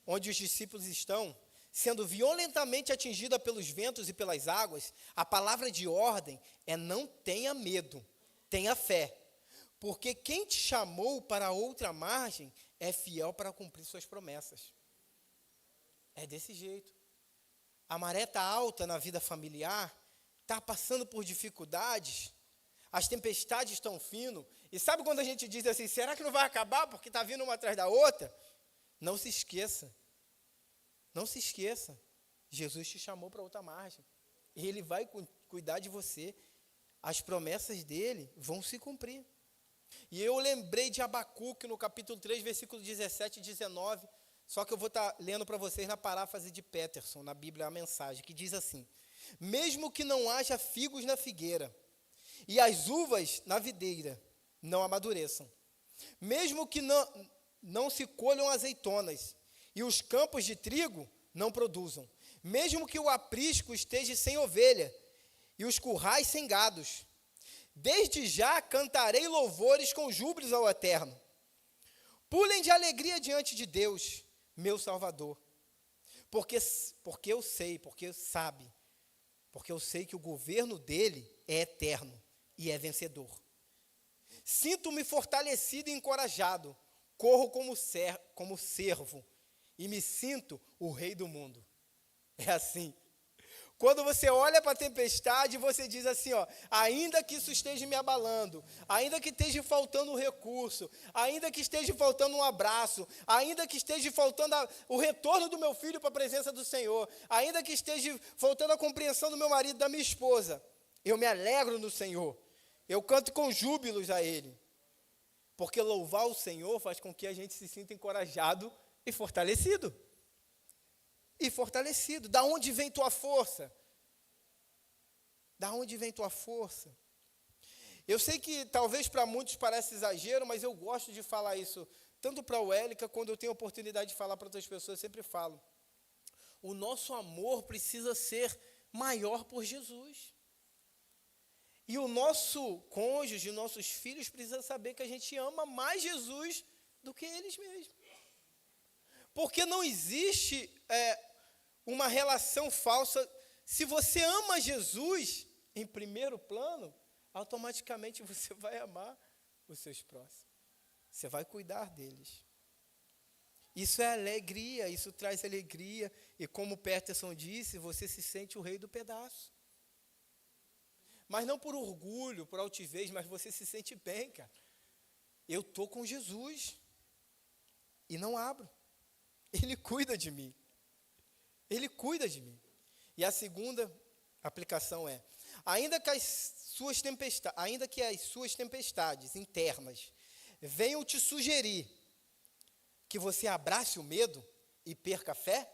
onde os discípulos estão, sendo violentamente atingida pelos ventos e pelas águas, a palavra de ordem é: não tenha medo, tenha fé. Porque quem te chamou para outra margem é fiel para cumprir suas promessas. É desse jeito. A maré está alta na vida familiar, está passando por dificuldades, as tempestades estão vindo. E sabe quando a gente diz assim: será que não vai acabar porque está vindo uma atrás da outra? Não se esqueça. Não se esqueça. Jesus te chamou para outra margem. Ele vai cuidar de você. As promessas dele vão se cumprir. E eu lembrei de Abacuque no capítulo 3, versículo 17 e 19, só que eu vou estar lendo para vocês na paráfrase de Peterson, na Bíblia, a mensagem, que diz assim: mesmo que não haja figos na figueira, e as uvas na videira não amadureçam, mesmo que não se colham azeitonas, e os campos de trigo não produzam, mesmo que o aprisco esteja sem ovelha, e os currais sem gados, desde já cantarei louvores com júbilos ao Eterno. Pulem de alegria diante de Deus, meu Salvador. Porque eu sei que o governo dele é eterno e é vencedor. Sinto-me fortalecido e encorajado, corro como servo e me sinto o rei do mundo. É assim. Quando você olha para a tempestade, você diz assim, ó: ainda que isso esteja me abalando, ainda que esteja faltando um recurso, ainda que esteja faltando um abraço, ainda que esteja faltando o retorno do meu filho para a presença do Senhor, ainda que esteja faltando a compreensão do meu marido, da minha esposa, eu me alegro no Senhor, eu canto com júbilos a Ele, porque louvar o Senhor faz com que a gente se sinta encorajado e fortalecido. Da onde vem tua força? Da onde vem tua força? Eu sei que talvez para muitos pareça exagero, mas eu gosto de falar isso, tanto para o Élica, quando eu tenho a oportunidade de falar para outras pessoas, eu sempre falo. O nosso amor precisa ser maior por Jesus. E o nosso cônjuge, nossos filhos precisam saber que a gente ama mais Jesus do que eles mesmos. Porque não existe uma relação falsa. Se você ama Jesus em primeiro plano, automaticamente você vai amar os seus próximos. Você vai cuidar deles. Isso é alegria, isso traz alegria. E como Peterson disse, você se sente o rei do pedaço. Mas não por orgulho, por altivez, mas você se sente bem, cara. Eu estou com Jesus e não abro. Ele cuida de mim. Ele cuida de mim. E a segunda aplicação é, ainda que as suas tempestades internas venham te sugerir que você abrace o medo e perca a fé,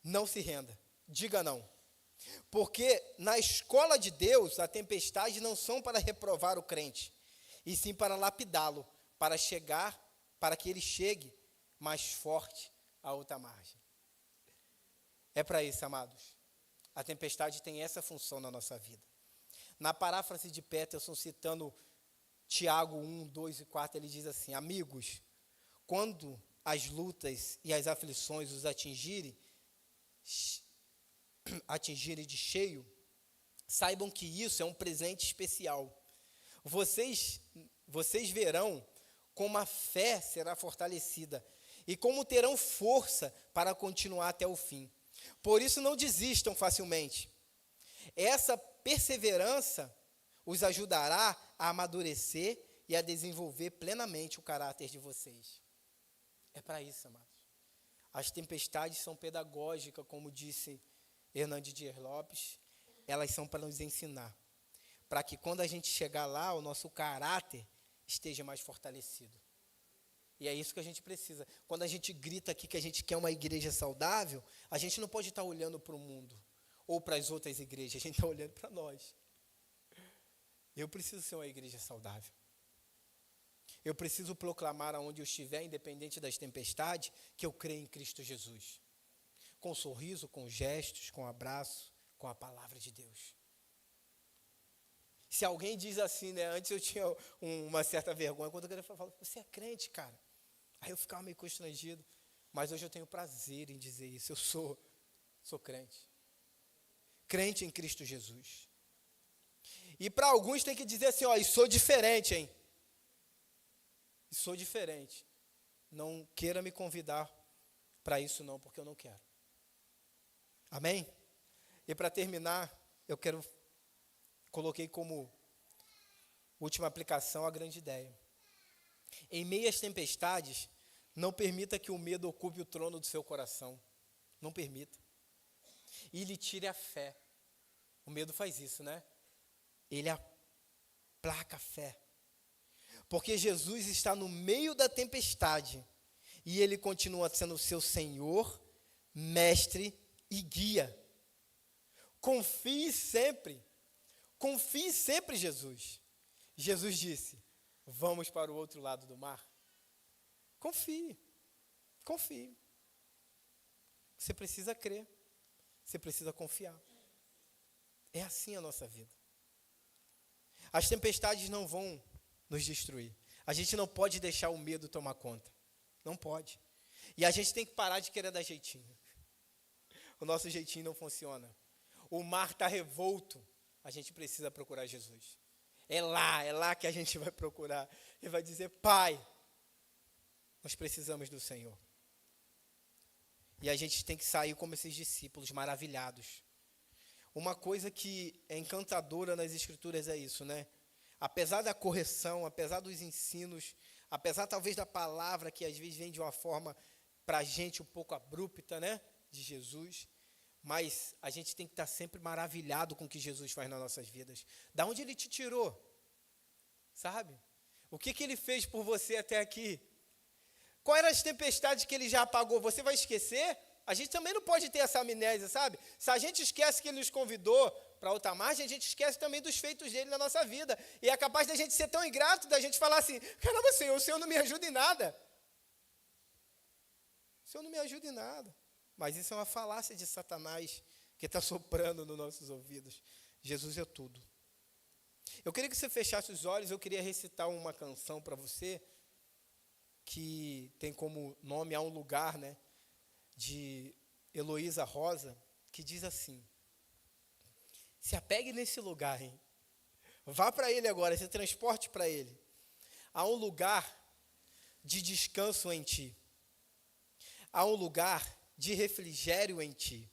não se renda, diga não. Porque na escola de Deus, a tempestade não são para reprovar o crente, e sim para lapidá-lo, para que ele chegue mais forte a outra margem. É para isso, amados. A tempestade tem essa função na nossa vida. Na paráfrase de Peterson, citando Tiago 1, 2 e 4, ele diz assim: amigos, quando as lutas e as aflições os atingirem de cheio, saibam que isso é um presente especial. Vocês verão como a fé será fortalecida e como terão força para continuar até o fim. Por isso não desistam facilmente. Essa perseverança os ajudará a amadurecer e a desenvolver plenamente o caráter de vocês. É para isso, amados. As tempestades são pedagógicas, como disse Hernandes Dias Lopes, elas são para nos ensinar, para que quando a gente chegar lá, o nosso caráter esteja mais fortalecido. E é isso que a gente precisa. Quando a gente grita aqui que a gente quer uma igreja saudável, a gente não pode estar olhando para o mundo ou para as outras igrejas, a gente está olhando para nós. Eu preciso ser uma igreja saudável. Eu preciso proclamar aonde eu estiver, independente das tempestades, que eu creio em Cristo Jesus. Com sorriso, com gestos, com abraço, com a palavra de Deus. Se alguém diz assim, né? Antes eu tinha uma certa vergonha, quando eu falava, você é crente, cara? Aí eu ficava meio constrangido. Mas hoje eu tenho prazer em dizer isso. Eu sou crente. Crente em Cristo Jesus. E para alguns tem que dizer assim, ó, e sou diferente, hein? E sou diferente. Não queira me convidar para isso não, porque eu não quero. Amém? E para terminar, coloquei como última aplicação a grande ideia. Em meio às tempestades, não permita que o medo ocupe o trono do seu coração. Não permita. E lhe tire a fé. O medo faz isso, né? Ele aplaca a fé. Porque Jesus está no meio da tempestade e Ele continua sendo o seu Senhor, Mestre e Guia. Confie sempre em Jesus. Jesus disse, vamos para o outro lado do mar. Confie. Você precisa crer, você precisa confiar. É assim a nossa vida. As tempestades não vão nos destruir. A gente não pode deixar o medo tomar conta. Não pode. E a gente tem que parar de querer dar jeitinho. O nosso jeitinho não funciona. O mar está revolto. A gente precisa procurar Jesus. É lá que a gente vai procurar. E vai dizer, Pai, nós precisamos do Senhor. E a gente tem que sair como esses discípulos, maravilhados. Uma coisa que é encantadora nas Escrituras é isso, né? Apesar da correção, apesar dos ensinos, apesar talvez da palavra que às vezes vem de uma forma para a gente um pouco abrupta, né? De Jesus, mas a gente tem que estar sempre maravilhado com o que Jesus faz nas nossas vidas. Da onde Ele te tirou? Sabe? O que Ele fez por você até aqui? Quais eram as tempestades que Ele já apagou? Você vai esquecer? A gente também não pode ter essa amnésia, sabe? Se a gente esquece que Ele nos convidou para outra margem, a gente esquece também dos feitos dele na nossa vida. E é capaz da gente ser tão ingrato, da gente falar assim, caramba, Senhor, o Senhor não me ajuda em nada. O Senhor não me ajuda em nada. Mas isso é uma falácia de Satanás que está soprando nos nossos ouvidos. Jesus é tudo. Eu queria que você fechasse os olhos, eu queria recitar uma canção para você, que tem como nome Há um Lugar, né? De Heloísa Rosa, que diz assim, se apegue nesse lugar, hein? Vá para ele agora, se transporte para ele. Há um lugar de descanso em ti. Há um lugar de refrigério em ti.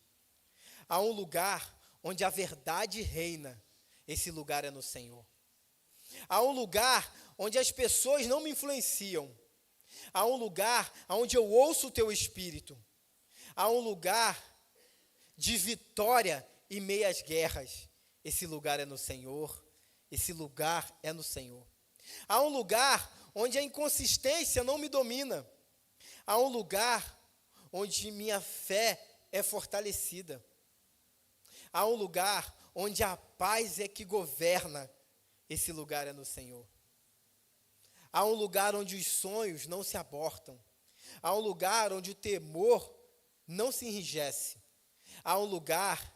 Há um lugar onde a verdade reina esse lugar é no Senhor. Há um lugar onde as pessoas não me influenciam. Há um lugar onde eu ouço o teu Espírito. Há um lugar de vitória em meio às guerras. Esse lugar é no Senhor. Esse lugar é no Senhor. Há um lugar onde a inconsistência não me domina. Há um lugar onde minha fé é fortalecida. Há um lugar onde a paz é que governa. Esse lugar é no Senhor. Há um lugar onde os sonhos não se abortam. Há um lugar onde o temor não se enrijece. Há um lugar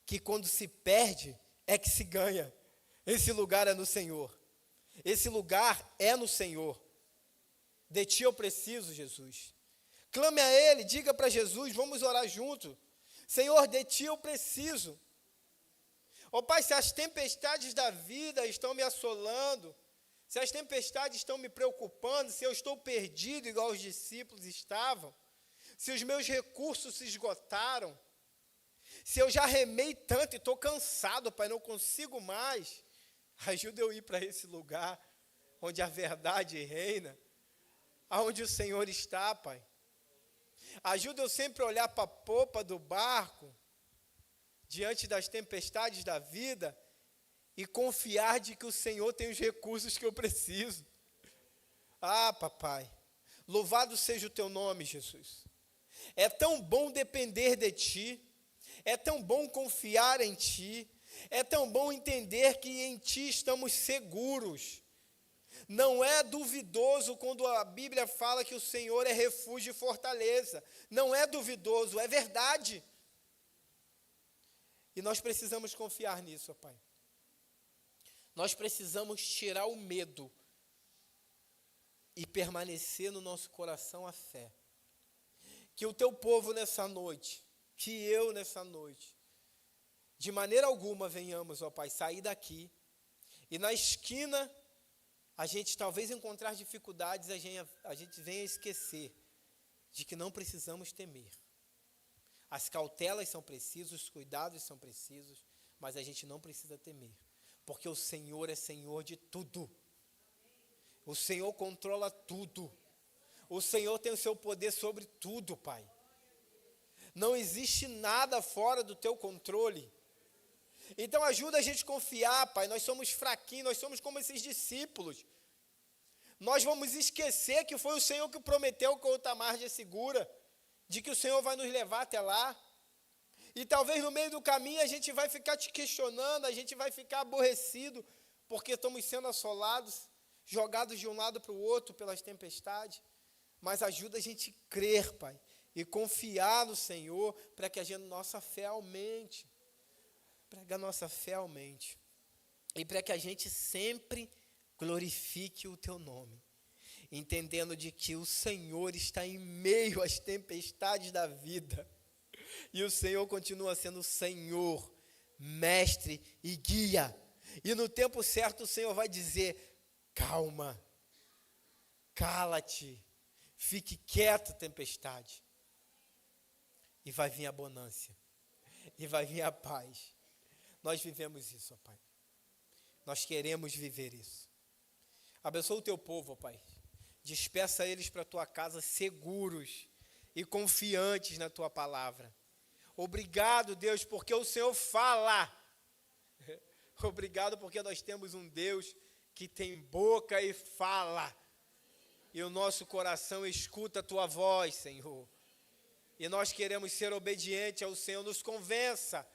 que quando se perde é que se ganha. Esse lugar é no Senhor. Esse lugar é no Senhor. De ti eu preciso, Jesus. Clame a Ele, diga para Jesus, vamos orar junto. Senhor, de ti eu preciso. Ó Pai, se as tempestades da vida estão me assolando, se as tempestades estão me preocupando, se eu estou perdido igual os discípulos estavam, se os meus recursos se esgotaram, se eu já remei tanto e estou cansado, Pai, não consigo mais, ajuda eu a ir para esse lugar onde a verdade reina, aonde o Senhor está, Pai. Ajuda eu sempre a olhar para a popa do barco, diante das tempestades da vida, e confiar de que o Senhor tem os recursos que eu preciso. Ah, papai, louvado seja o teu nome, Jesus. É tão bom depender de ti, é tão bom confiar em ti, é tão bom entender que em ti estamos seguros. Não é duvidoso quando a Bíblia fala que o Senhor é refúgio e fortaleza. Não é duvidoso, é verdade. E nós precisamos confiar nisso, ó Pai. Nós precisamos tirar o medo e permanecer no nosso coração a fé. Que o teu povo nessa noite, que eu nessa noite, de maneira alguma venhamos, ó Pai, sair daqui e na esquina a gente talvez encontrar dificuldades, a gente venha esquecer de que não precisamos temer. As cautelas são precisas, os cuidados são precisos, mas a gente não precisa temer, porque o Senhor é Senhor de tudo. O Senhor controla tudo. O Senhor tem o seu poder sobre tudo, Pai. Não existe nada fora do teu controle. Então ajuda a gente a confiar, Pai. Nós somos fraquinhos, nós somos como esses discípulos. Nós vamos esquecer que foi o Senhor que prometeu que a outra margem é segura, de que o Senhor vai nos levar até lá. E talvez no meio do caminho a gente vai ficar te questionando, a gente vai ficar aborrecido, porque estamos sendo assolados, jogados de um lado para o outro pelas tempestades. Mas ajuda a gente a crer, Pai, e confiar no Senhor, para que a nossa fé aumente. Para que a nossa fé aumente. E para que a gente sempre glorifique o teu nome, entendendo de que o Senhor está em meio às tempestades da vida. E o Senhor continua sendo o Senhor, mestre e guia. E no tempo certo o Senhor vai dizer, calma, cala-te, fique quieto, tempestade. E vai vir a bonança, e vai vir a paz. Nós vivemos isso, ó Pai. Nós queremos viver isso. Abençoa o teu povo, ó Pai. Despeça eles para a tua casa seguros e confiantes na tua palavra. Obrigado, Deus, porque o Senhor fala. Obrigado porque nós temos um Deus que tem boca e fala. E o nosso coração escuta a tua voz, Senhor. E nós queremos ser obedientes ao Senhor. Nos convença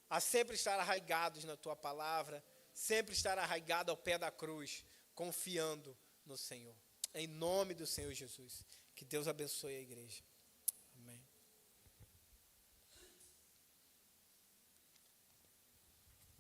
a sempre estar arraigados na tua palavra, sempre estar arraigado ao pé da cruz, confiando no Senhor. Em nome do Senhor Jesus. Que Deus abençoe a igreja.